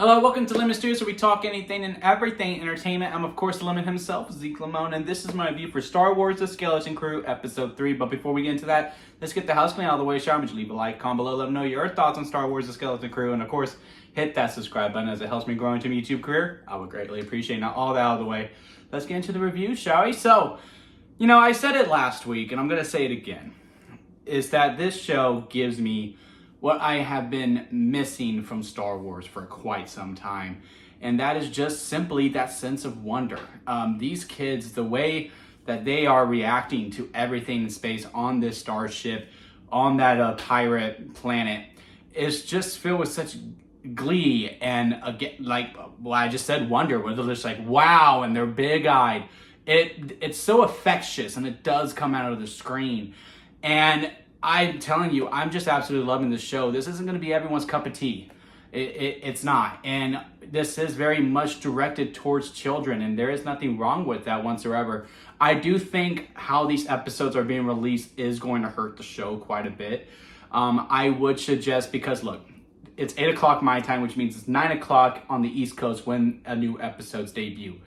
Hello, welcome to Lemon Studios, where we talk anything and everything entertainment. I'm, of course, Lemon himself, Zeke Lemon, and this is my review for Star Wars The Skeleton Crew, Episode 3. But before we get into that, let's get the house clean out of the way. Would you leave a like, comment below, let me know your thoughts on Star Wars The Skeleton Crew, and, of course, hit that subscribe button as it helps me grow into my YouTube career. I would greatly appreciate. Now, all that out of the way, let's get into the review, shall we? So, I said it last week, and I'm going to say it again, is that this show gives me what I have been missing from Star Wars for quite some time. And that is just simply that sense of wonder. These kids, the way that they are reacting to everything in space on this starship, on that pirate planet, is just filled with such glee and, again, I just said wonder, where they're just like, wow, and they're big-eyed. It's so infectious, and it does come out of the screen. And I'm telling you, I'm just absolutely loving this show. This isn't going to be everyone's cup of tea. It's not. And this is very much directed towards children, and there is nothing wrong with that whatsoever. I do think how these episodes are being released is going to hurt the show quite a bit. I would suggest, because look, it's 8 o'clock my time, which means it's 9 o'clock on the East Coast when a new episode's debut.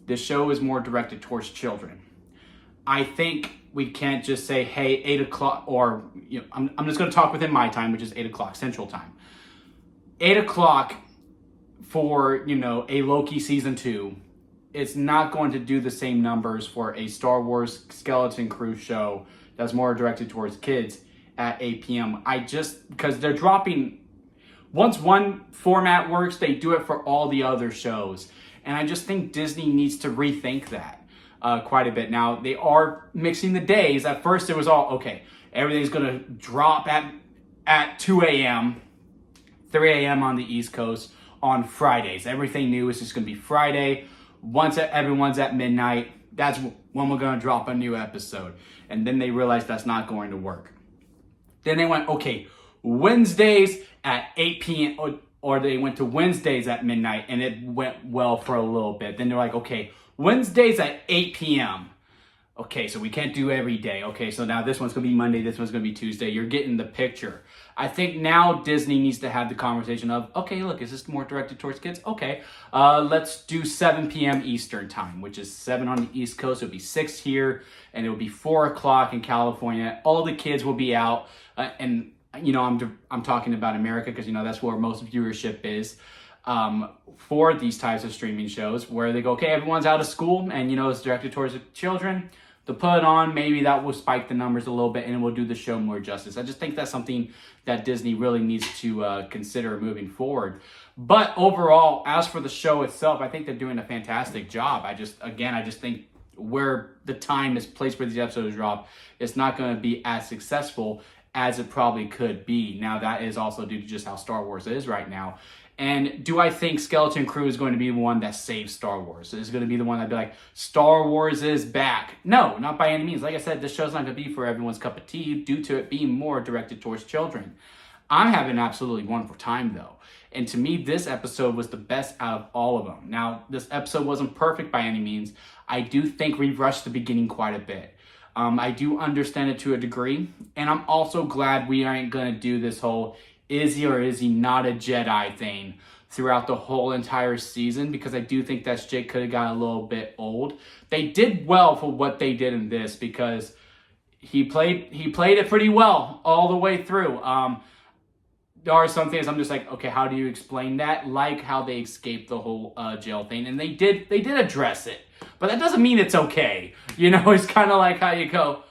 This show is more directed towards children. I think we can't just say, hey, 8 o'clock, or I'm just going to talk within my time, which is 8 o'clock Central Time. 8 o'clock for, a Loki Season 2, it's not going to do the same numbers for a Star Wars Skeleton Crew show that's more directed towards kids at 8 p.m. Because they're dropping, once one format works, they do it for all the other shows. And I just think Disney needs to rethink that. Quite a bit. Now, they are mixing the days. At first, it was all, okay, everything's going to drop at 2 a.m., 3 a.m. on the East Coast on Fridays. Everything new is just going to be Friday. Once everyone's at midnight, that's when we're going to drop a new episode. And then they realized that's not going to work. Then they went, okay, Wednesdays at 8 p.m., or they went to Wednesdays at midnight, and it went well for a little bit. Then they're like, okay, Wednesdays at 8 p.m. Okay, so we can't do every day. Okay, so now this one's going to be Monday, this one's going to be Tuesday. You're getting the picture. I think now Disney needs to have the conversation of, okay, look, is this more directed towards kids? Okay, let's do 7 p.m. Eastern time, which is 7 on the East Coast. It'll be 6 here, and it'll be 4 o'clock in California. All the kids will be out, and I'm talking about America because, that's where most viewership is. For these types of streaming shows where they go, okay, everyone's out of school and, it's directed towards the children. To put it on, maybe that will spike the numbers a little bit and it will do the show more justice. I just think that's something that Disney really needs to consider moving forward. But overall, as for the show itself, I think they're doing a fantastic job. I just think where the time is placed where these episodes drop, it's not going to be as successful as it probably could be. Now, that is also due to just how Star Wars is right now. And do I think Skeleton Crew is going to be the one that saves Star Wars? Is going to be the one that'd be like, Star Wars is back? No, not by any means. Like I said, this show's not going to be for everyone's cup of tea due to it being more directed towards children. I'm having an absolutely wonderful time, though. And to me, this episode was the best out of all of them. Now, this episode wasn't perfect by any means. I do think we rushed the beginning quite a bit. I do understand it to a degree. And I'm also glad we aren't going to do this whole is he or is he not a Jedi thing throughout the whole entire season, because I do think that Jake could have got a little bit old. They did well for what they did in this, because he played it pretty well all the way through. There are some things I'm just like, okay, how do you explain that? Like how they escaped the whole jail thing, and they did address it, but that doesn't mean it's okay. It's kind of like how you go,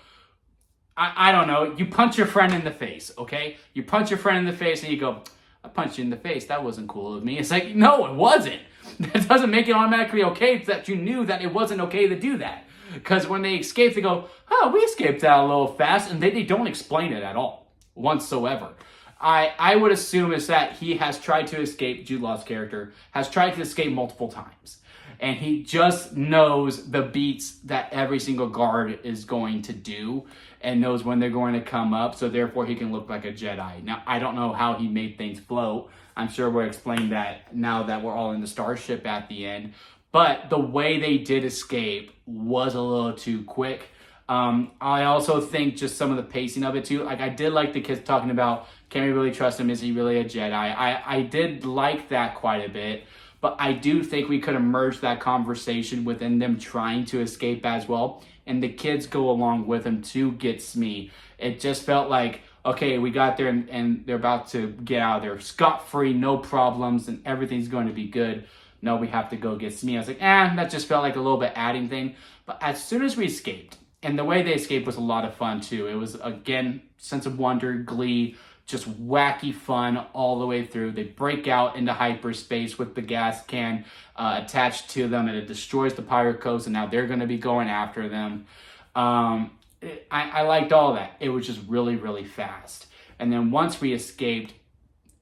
I don't know, you punch your friend in the face, okay? You punch your friend in the face and you go, I punched you in the face, that wasn't cool of me. It's like, no, it wasn't. That doesn't make it automatically okay. It's that you knew that it wasn't okay to do that. Because when they escape, they go, oh, we escaped that a little fast, and they don't explain it at all, whatsoever. I would assume is that he has tried to escape, Jude Law's character, has tried to escape multiple times. And he just knows the beats that every single guard is going to do and knows when they're going to come up, so therefore he can look like a Jedi. Now, I don't know how he made things float. I'm sure we'll explain that now that we're all in the starship at the end. But the way they did escape was a little too quick. I also think just some of the pacing of it too. Like, I did like the kids talking about, can we really trust him? Is he really a Jedi? I did like that quite a bit. But I do think we could have merged that conversation within them trying to escape as well. And the kids go along with them to get Smee. It just felt like, okay, we got there and they're about to get out of there scot-free, no problems, and everything's going to be good. No, we have to go get Smee. I was like, that just felt like a little bit adding thing. But as soon as we escaped, and the way they escaped was a lot of fun too. It was, again, sense of wonder, glee, just wacky fun all the way through. They break out into hyperspace with the gas can attached to them, and it destroys the pirate coast, and now they're going to be going after them. I liked all that. It was just really, really fast. And then once we escaped,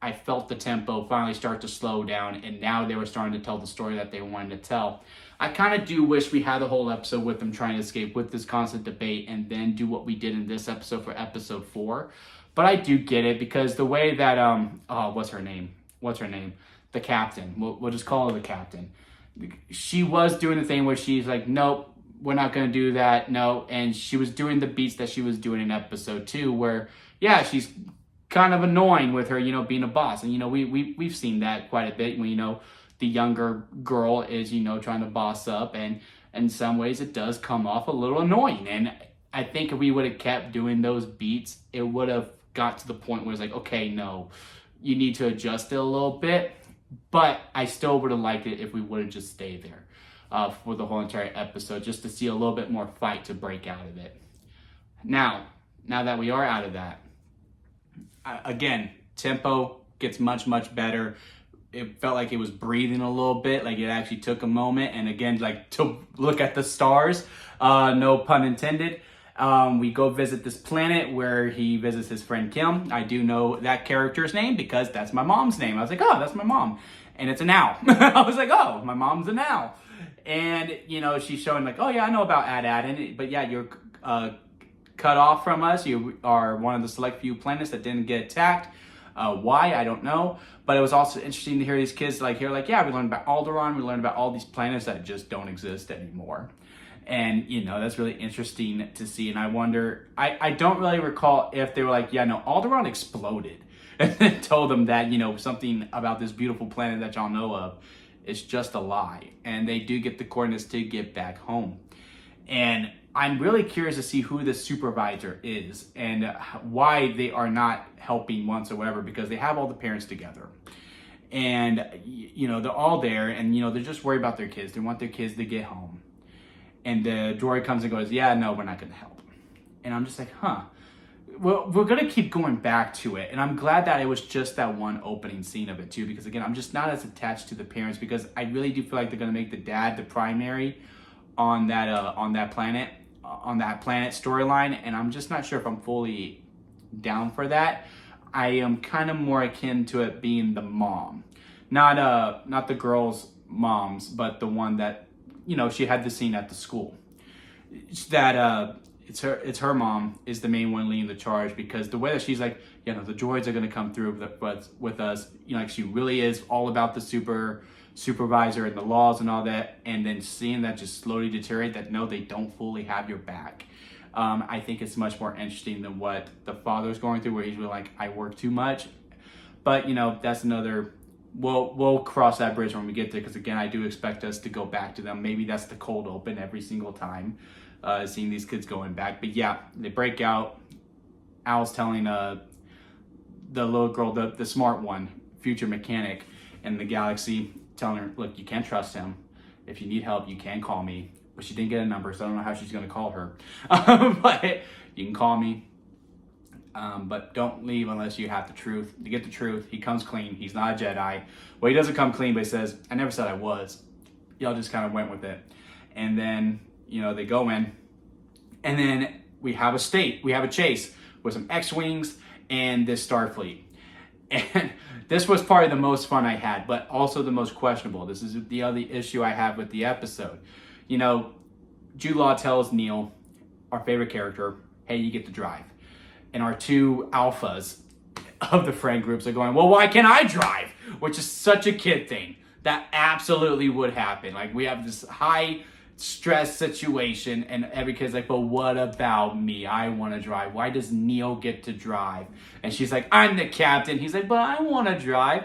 I felt the tempo finally start to slow down, and now they were starting to tell the story that they wanted to tell. I kind of do wish we had the whole episode with them trying to escape with this constant debate and then do what we did in this episode for episode 4. But I do get it, because the way that, what's her name? The captain. We'll just call her the captain. She was doing the thing where she's like, nope, we're not going to do that, no. And she was doing the beats that she was doing in episode 2 where, yeah, she's kind of annoying with her, being a boss. And, we've seen that quite a bit when, the younger girl is, trying to boss up. And in some ways it does come off a little annoying. And I think if we would have kept doing those beats, it would have got to the point where it's like, okay, no, you need to adjust it a little bit. But I still would have liked it if we would have just stayed there for the whole entire episode, just to see a little bit more fight to break out of it. Now that we are out of that, again, tempo gets much, much better. It felt like it was breathing a little bit, like it actually took a moment. And again, like to look at the stars, no pun intended. We go visit this planet where he visits his friend Kim. I do know that character's name because that's my mom's name. I was like, oh, that's my mom. And it's an owl. I was like, oh, my mom's an owl. And, she's showing like, oh yeah, I know about Ad. But yeah, you're cut off from us. You are one of the select few planets that didn't get attacked. Why? I don't know. But it was also interesting to hear these kids yeah, we learned about Alderaan. We learned about all these planets that just don't exist anymore. And, that's really interesting to see. And I wonder, I don't really recall if they were like, yeah, no, Alderaan exploded. And then told them that, something about this beautiful planet that y'all know of is just a lie. And they do get the coordinates to get back home. And I'm really curious to see who the supervisor is and why they are not helping whatsoever, because they have all the parents together. And, they're all there and, they're just worried about their kids. They want their kids to get home. And the droid comes and goes, yeah, no, we're not going to help. And I'm just like, well, we're going to keep going back to it. And I'm glad that it was just that one opening scene of it too, because again, I'm just not as attached to the parents, because I really do feel like they're going to make the dad the primary on that planet storyline. And I'm just not sure if I'm fully down for that. I am kind of more akin to it being the mom, not the girls' moms, but the one that, she had the scene at the school. That it's her mom is the main one leading the charge, because the way that she's like, the droids are going to come through with us, like she really is all about the supervisor and the laws and all that, and then seeing that just slowly deteriorate, that no, they don't fully have your back. I think it's much more interesting than what the father's going through, where he's really like, I work too much. But that's another. We'll cross that bridge when we get there, because again, I do expect us to go back to them. Maybe that's the cold open every single time, seeing these kids going back. But yeah, they break out. Al's telling the little girl, the smart one, future mechanic in the galaxy, telling her, look, you can't trust him. If you need help, you can call me. But she didn't get a number, so I don't know how she's going to call her. But you can call me. But don't leave unless you have the truth. To get the truth, he comes clean. He's not a Jedi. Well, he doesn't come clean, but he says, I never said I was. Y'all just kind of went with it. And then, they go in. And then we have a chase with some X-Wings and this Starfleet. And this was probably the most fun I had, but also the most questionable. This is the other issue I have with the episode. Jude Law tells Neil, our favorite character, hey, you get to drive. And our two alphas of the friend groups are going, well, why can't I drive? Which is such a kid thing. That absolutely would happen. Like, we have this high stress situation, and every kid's like, but what about me? I want to drive. Why does Neil get to drive? And she's like, I'm the captain. He's like, but I want to drive.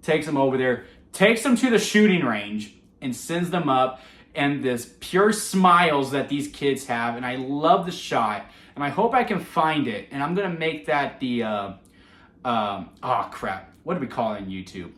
Takes him over there, takes them to the shooting range, and sends them up. And this pure smiles that these kids have, and I love the shot, and I hope I can find it. And I'm gonna make that the oh crap, what do we call it on YouTube?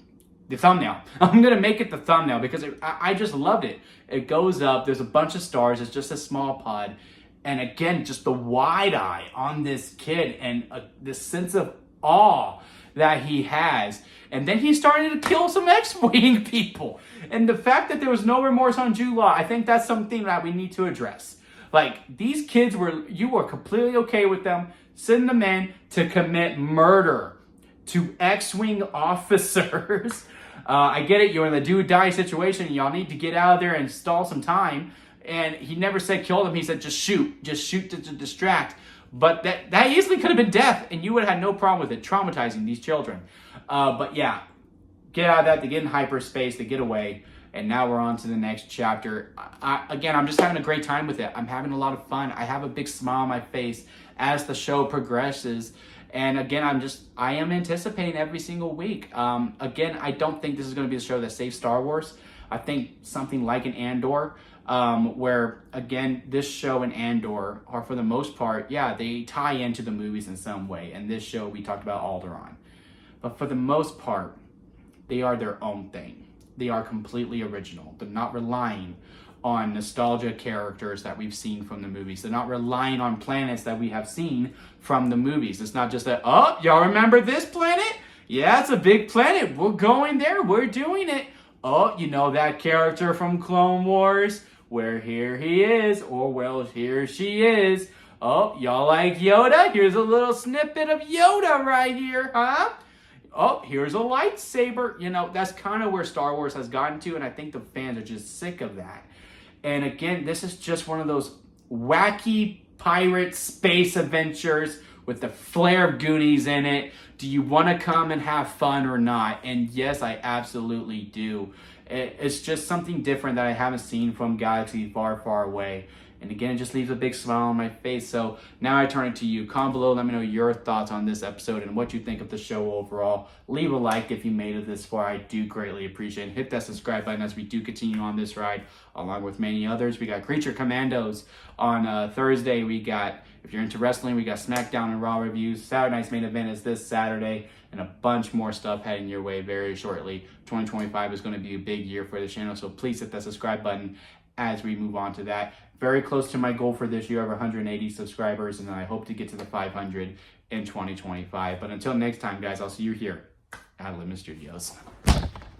The thumbnail. I'm gonna make it the thumbnail because I just loved it. It goes up, there's a bunch of stars, it's just a small pod, and again, just the wide eye on this kid and this sense of awe that he has. And then he started to kill some X-Wing people. And the fact that there was no remorse on Jude Law, I think that's something that we need to address. Like, these kids you were completely okay with them sending them in to commit murder to X-Wing officers. I get it, you're in the do-die situation, y'all need to get out of there and stall some time. And he never said kill them, he said just shoot to distract. But that easily could have been death, and you would have had no problem with it, traumatizing these children. But yeah, get out of that, they get in hyperspace, they get away, and now we're on to the next chapter. Again, I'm just having a great time with it. I'm having a lot of fun. I have a big smile on my face as the show progresses. And again, I am anticipating every single week. Again, I don't think this is going to be the show that saves Star Wars. I think something like an Andor, where, again, this show and Andor are, for the most part, yeah, they tie into the movies in some way. And this show, we talked about Alderaan. But for the most part, they are their own thing. They are completely original. They're not relying on nostalgia characters that we've seen from the movies. They're not relying on planets that we have seen from the movies. It's not just that, oh, y'all remember this planet? Yeah, it's a big planet. We're going there. We're doing it. Oh, you know that character from Clone Wars? Where here he is, or well, here she is. Oh, y'all like Yoda? Here's a little snippet of Yoda right here, huh? Oh, here's a lightsaber. You know, that's kind of where Star Wars has gotten to, and I think the fans are just sick of that. And again, this is just one of those wacky pirate space adventures with the flair of Goonies in it. Do you want to come and have fun or not? And yes, I absolutely do. It's just something different that I haven't seen from Galaxy Far, Far Away. And again, it just leaves a big smile on my face. So now I turn it to you. Comment below, let me know your thoughts on this episode and what you think of the show overall. Leave a like if you made it this far. I do greatly appreciate it. Hit that subscribe button as we do continue on this ride, along with many others. We got Creature Commandos on Thursday. We got, if you're into wrestling, we got SmackDown and Raw reviews. Saturday night's main event is this Saturday, and a bunch more stuff heading your way very shortly. 2025 is going to be a big year for the channel, so please hit that subscribe button as we move on to that. Very close to my goal for this year of 180 subscribers, and I hope to get to the 500 in 2025. But until next time, guys, I'll see you here at Limit Studios.